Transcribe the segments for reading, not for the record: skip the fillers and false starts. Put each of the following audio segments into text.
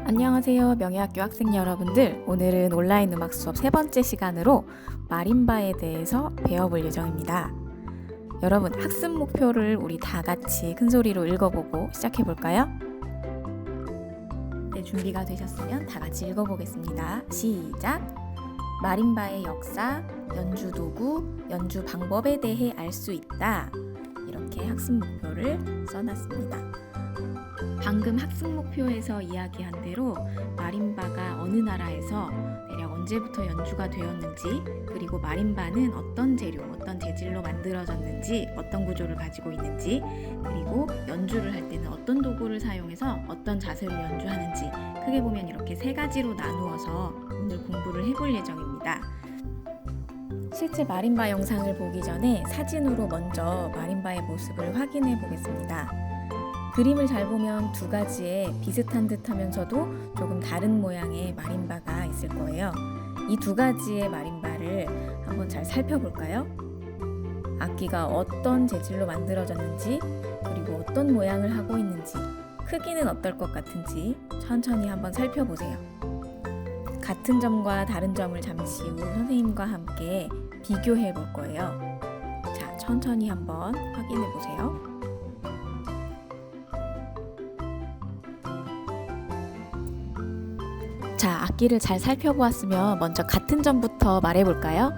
안녕하세요. 명예학교 학생 여러분들. 오늘은 온라인 음악 수업 세 번째 시간으로 마림바에 대해서 배워볼 예정입니다. 여러분, 학습 목표를 우리 다 같이 큰 소리로 읽어보고 시작해볼까요? 네, 준비가 되셨으면 다 같이 읽어보겠습니다. 시작! 마림바의 역사, 연주 도구, 연주 방법에 대해 알 수 있다. 이렇게 학습 목표를 써놨습니다. 방금 학습 목표에서 이야기한 대로 마림바가 어느 나라에서 대략 언제부터 연주가 되었는지, 그리고 마림바는 어떤 재료, 어떤 재질로 만들어졌는지, 어떤 구조를 가지고 있는지, 그리고 연주를 할 때는 어떤 도구를 사용해서 어떤 자세로 연주하는지, 크게 보면 이렇게 세 가지로 나누어서 오늘 공부를 해볼 예정입니다. 실제 마림바 영상을 보기 전에 사진으로 먼저 마림바의 모습을 확인해 보겠습니다. 그림을 잘 보면 두 가지의 비슷한 듯 하면서도 조금 다른 모양의 마림바가 있을 거예요. 이 두 가지의 마림바를 한번 잘 살펴볼까요? 악기가 어떤 재질로 만들어졌는지, 그리고 어떤 모양을 하고 있는지, 크기는 어떨 것 같은지 천천히 한번 살펴보세요. 같은 점과 다른 점을 잠시 후 선생님과 함께 비교해 볼 거예요. 자, 천천히 한번 확인해 보세요. 자, 악기를 잘 살펴보았으면 먼저 같은 점부터 말해볼까요?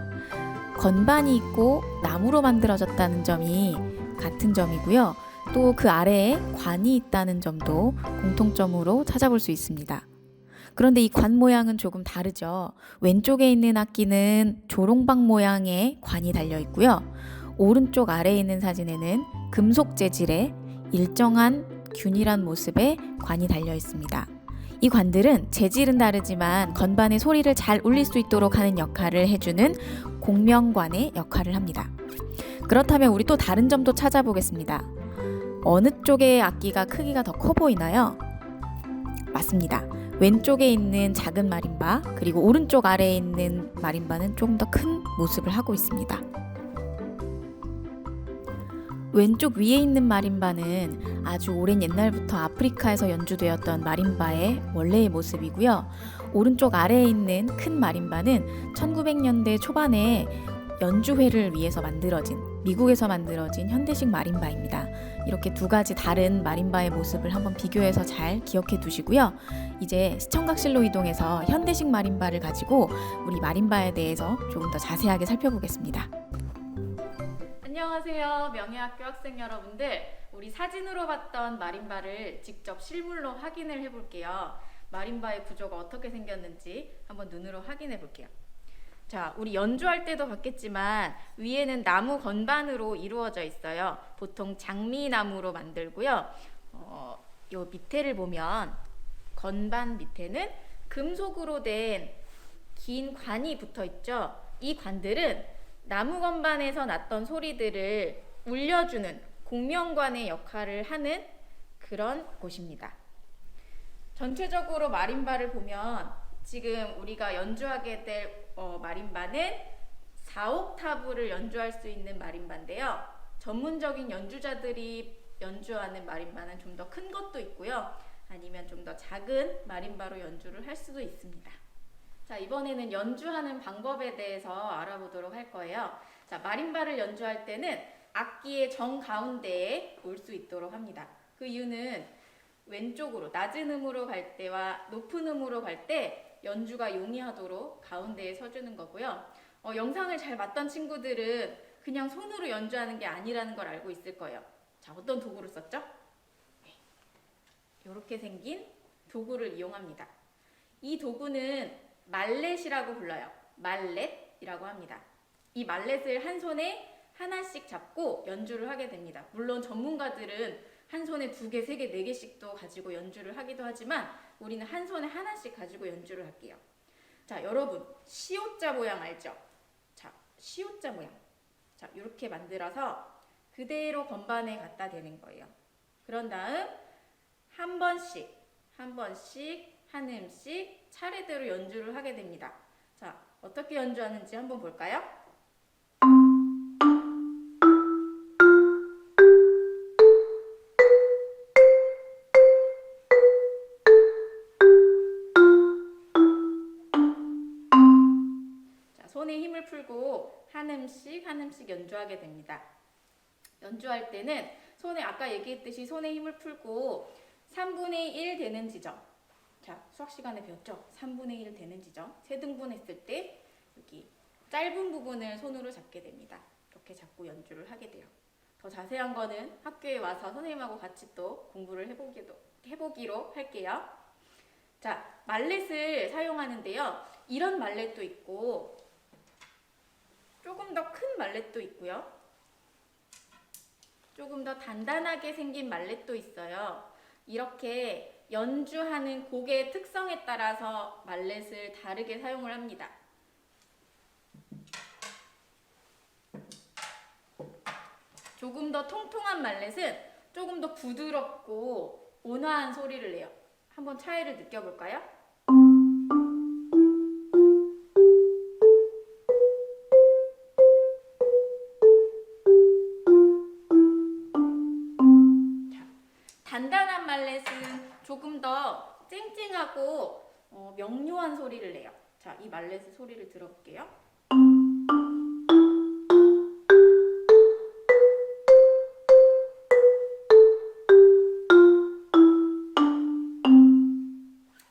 건반이 있고 나무로 만들어졌다는 점이 같은 점이고요. 또 그 아래에 관이 있다는 점도 공통점으로 찾아볼 수 있습니다. 그런데 이 관 모양은 조금 다르죠. 왼쪽에 있는 악기는 조롱박 모양의 관이 달려 있고요. 오른쪽 아래에 있는 사진에는 금속 재질의 일정한 균일한 모습의 관이 달려 있습니다. 이 관들은 재질은 다르지만 건반의 소리를 잘 울릴 수 있도록 하는 역할을 해주는 공명관의 역할을 합니다. 그렇다면 우리 또 다른 점도 찾아보겠습니다. 어느 쪽의 악기가 크기가 더 커 보이나요? 맞습니다. 왼쪽에 있는 작은 마림바, 그리고 오른쪽 아래에 있는 마림바는 조금 더 큰 모습을 하고 있습니다. 왼쪽 위에 있는 마림바는 아주 오랜 옛날부터 아프리카에서 연주되었던 마림바의 원래의 모습이고요. 오른쪽 아래에 있는 큰 마림바는 1900년대 초반에 연주회를 위해서 미국에서 만들어진 현대식 마림바입니다. 이렇게 두 가지 다른 마림바의 모습을 한번 비교해서 잘 기억해 두시고요. 이제 시청각실로 이동해서 현대식 마림바를 가지고 우리 마림바에 대해서 조금 더 자세하게 살펴보겠습니다. 안녕하세요. 명예학교 학생 여러분들. 우리 사진으로 봤던 마림바를 직접 실물로 확인을 해볼게요. 마림바의 구조가 어떻게 생겼는지 한번 눈으로 확인해 볼게요. 자, 우리 연주할 때도 봤겠지만 위에는 나무 건반으로 이루어져 있어요. 보통 장미나무로 만들고요. 요 밑에를 보면 건반 밑에는 금속으로 된 긴 관이 붙어 있죠. 이 관들은 나무 건반에서 났던 소리들을 울려주는 공명관의 역할을 하는 그런 곳입니다. 전체적으로 마림바를 보면 지금 우리가 연주하게 될 마림바는 4옥타브를 연주할 수 있는 마림바인데요. 전문적인 연주자들이 연주하는 마림바는 좀 더 큰 것도 있고요. 아니면 좀 더 작은 마림바로 연주를 할 수도 있습니다. 자, 이번에는 연주하는 방법에 대해서 알아보도록 할 거예요. 자, 마림바를 연주할 때는 악기의 정가운데에 올 수 있도록 합니다. 그 이유는 왼쪽으로 낮은 음으로 갈 때와 높은 음으로 갈 때 연주가 용이하도록 가운데에 서주는 거고요. 영상을 잘 봤던 친구들은 그냥 손으로 연주하는 게 아니라는 걸 알고 있을 거예요. 자, 어떤 도구를 썼죠? 이렇게 생긴 도구를 이용합니다. 이 도구는 말렛이라고 불러요. 말렛이라고 합니다. 이 말렛을 한 손에 하나씩 잡고 연주를 하게 됩니다. 물론 전문가들은 한 손에 2개, 3개, 4개씩도 가지고 연주를 하기도 하지만 우리는 한 손에 하나씩 가지고 연주를 할게요. 자, 여러분 시옷자 모양 알죠? 자, 시옷자 모양. 자, 이렇게 만들어서 그대로 건반에 갖다 대는 거예요. 그런 다음 한 번씩 한 음씩 차례대로 연주를 하게 됩니다. 자, 어떻게 연주하는지 한번 볼까요? 풀고 한 음씩 연주하게 됩니다. 연주할 때는 손에 아까 얘기했듯이 손에 힘을 풀고 3분의 1 되는 지점, 자 수학 시간에 배웠죠? 3분의 1 되는 지점, 세 등분했을 때 여기 짧은 부분을 손으로 잡게 됩니다. 이렇게 잡고 연주를 하게 돼요. 더 자세한 거는 학교에 와서 선생님하고 같이 또 공부를 해보기로 할게요. 자, 말렛을 사용하는데요. 이런 말렛도 있고 조금 더 큰 말렛도 있고요. 조금 더 단단하게 생긴 말렛도 있어요. 이렇게 연주하는 곡의 특성에 따라서 말렛을 다르게 사용을 합니다. 조금 더 통통한 말렛은 조금 더 부드럽고 온화한 소리를 내요. 한번 차이를 느껴볼까요? 자, 단단한 말렛은 조금 더 쨍쨍하고 명료한 소리를 내요. 자, 이 말렛의 소리를 들어볼게요.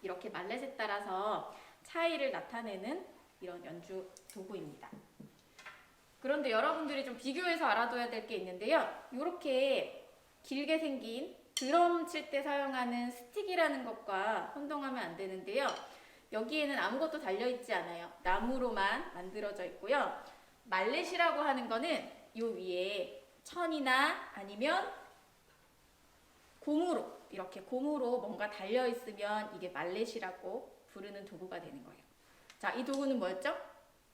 이렇게 말렛에 따라서 차이를 나타내는 이런 연주 도구입니다. 그런데 여러분들이 좀 비교해서 알아둬야 될 게 있는데요. 이렇게 길게 생긴 드럼 칠 때 사용하는 스틱이라는 것과 혼동하면 안 되는데요. 여기에는 아무것도 달려있지 않아요. 나무로만 만들어져 있고요. 말렛이라고 하는 거는 이 위에 천이나 아니면 고무로, 이렇게 고무로 뭔가 달려있으면 이게 말렛이라고 부르는 도구가 되는 거예요. 자, 이 도구는 뭐였죠?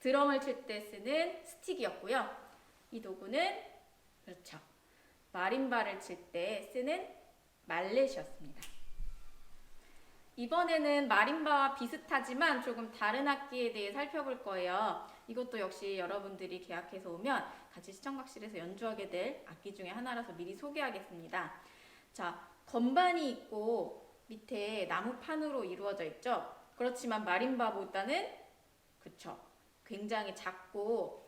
드럼을 칠 때 쓰는 스틱이었고요. 이 도구는 그렇죠. 마림바를 칠 때 쓰는 말렛이었습니다. 이번에는 마림바와 비슷하지만 조금 다른 악기에 대해 살펴볼 거예요. 이것도 역시 여러분들이 개학해서 오면 같이 시청각실에서 연주하게 될 악기 중에 하나라서 미리 소개하겠습니다. 자, 건반이 있고 밑에 나무판으로 이루어져 있죠. 그렇지만 마림바보다는 그쵸, 굉장히 작고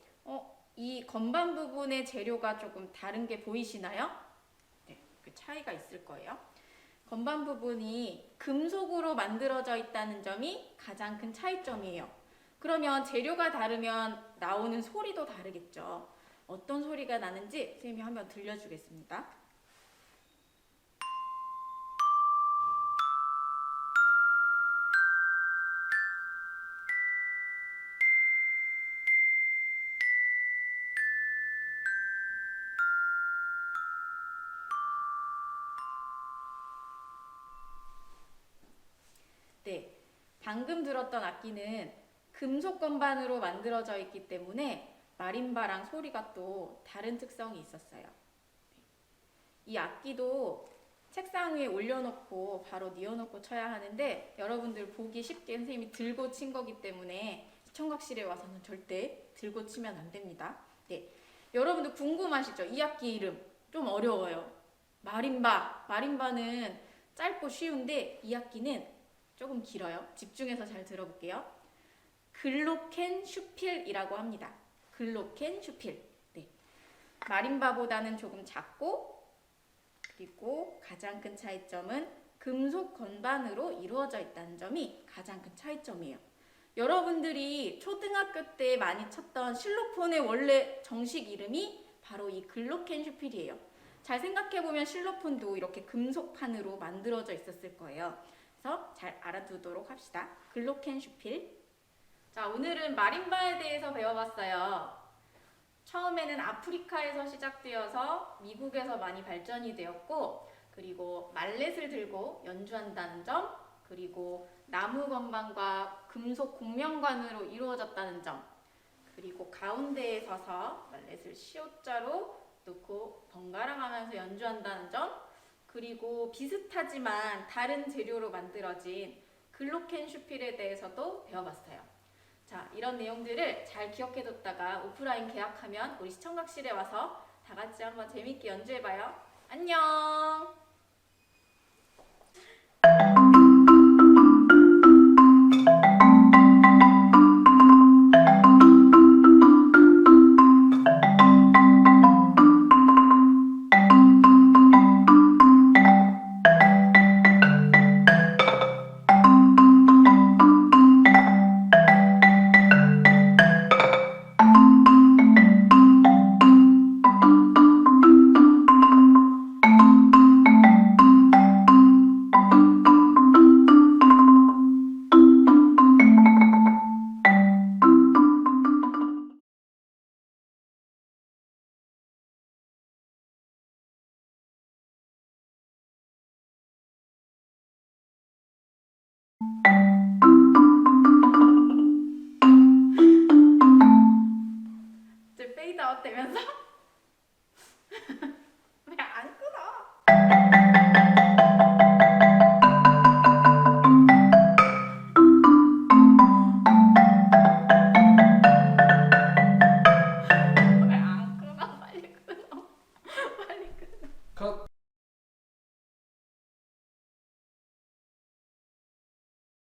이 건반 부분의 재료가 조금 다른 게 보이시나요? 네, 그 차이가 있을 거예요. 건반 부분이 금속으로 만들어져 있다는 점이 가장 큰 차이점이에요. 그러면 재료가 다르면 나오는 소리도 다르겠죠. 어떤 소리가 나는지 선생님이 한번 들려주겠습니다. 네, 방금 들었던 악기는 금속 건반으로 만들어져 있기 때문에 마림바랑 소리가 또 다른 특성이 있었어요. 이 악기도 책상 위에 올려놓고 바로 뉘어놓고 쳐야 하는데 여러분들 보기 쉽게 선생님이 들고 친 거기 때문에 시청각실에 와서는 절대 들고 치면 안 됩니다. 네, 여러분들 궁금하시죠? 이 악기 이름 좀 어려워요. 마림바. 마림바는 짧고 쉬운데 이 악기는 조금 길어요. 집중해서 잘 들어볼게요. 글로켄슈필이라고 합니다. 글로켄슈필. 네. 마림바보다는 조금 작고 그리고 가장 큰 차이점은 금속 건반으로 이루어져 있다는 점이 가장 큰 차이점이에요. 여러분들이 초등학교 때 많이 쳤던 실로폰의 원래 정식 이름이 바로 이 글로켄슈필이에요. 잘 생각해보면 실로폰도 이렇게 금속판으로 만들어져 있었을 거예요. 그래서 잘 알아두도록 합시다. 글로켄슈필. 자, 오늘은 마림바에 대해서 배워봤어요. 처음에는 아프리카에서 시작되어서 미국에서 많이 발전이 되었고, 그리고 말렛을 들고 연주한다는 점, 그리고 나무 건반과 금속 곡면관으로 이루어졌다는 점, 그리고 가운데에 서서 말렛을 시옷자로 놓고 번갈아가면서 연주한다는 점, 그리고 비슷하지만 다른 재료로 만들어진 글로켄슈필에 대해서도 배워봤어요. 자, 이런 내용들을 잘 기억해뒀다가 오프라인 개학하면 우리 시청각실에 와서 다 같이 한번 재밌게 연주해봐요. 안녕!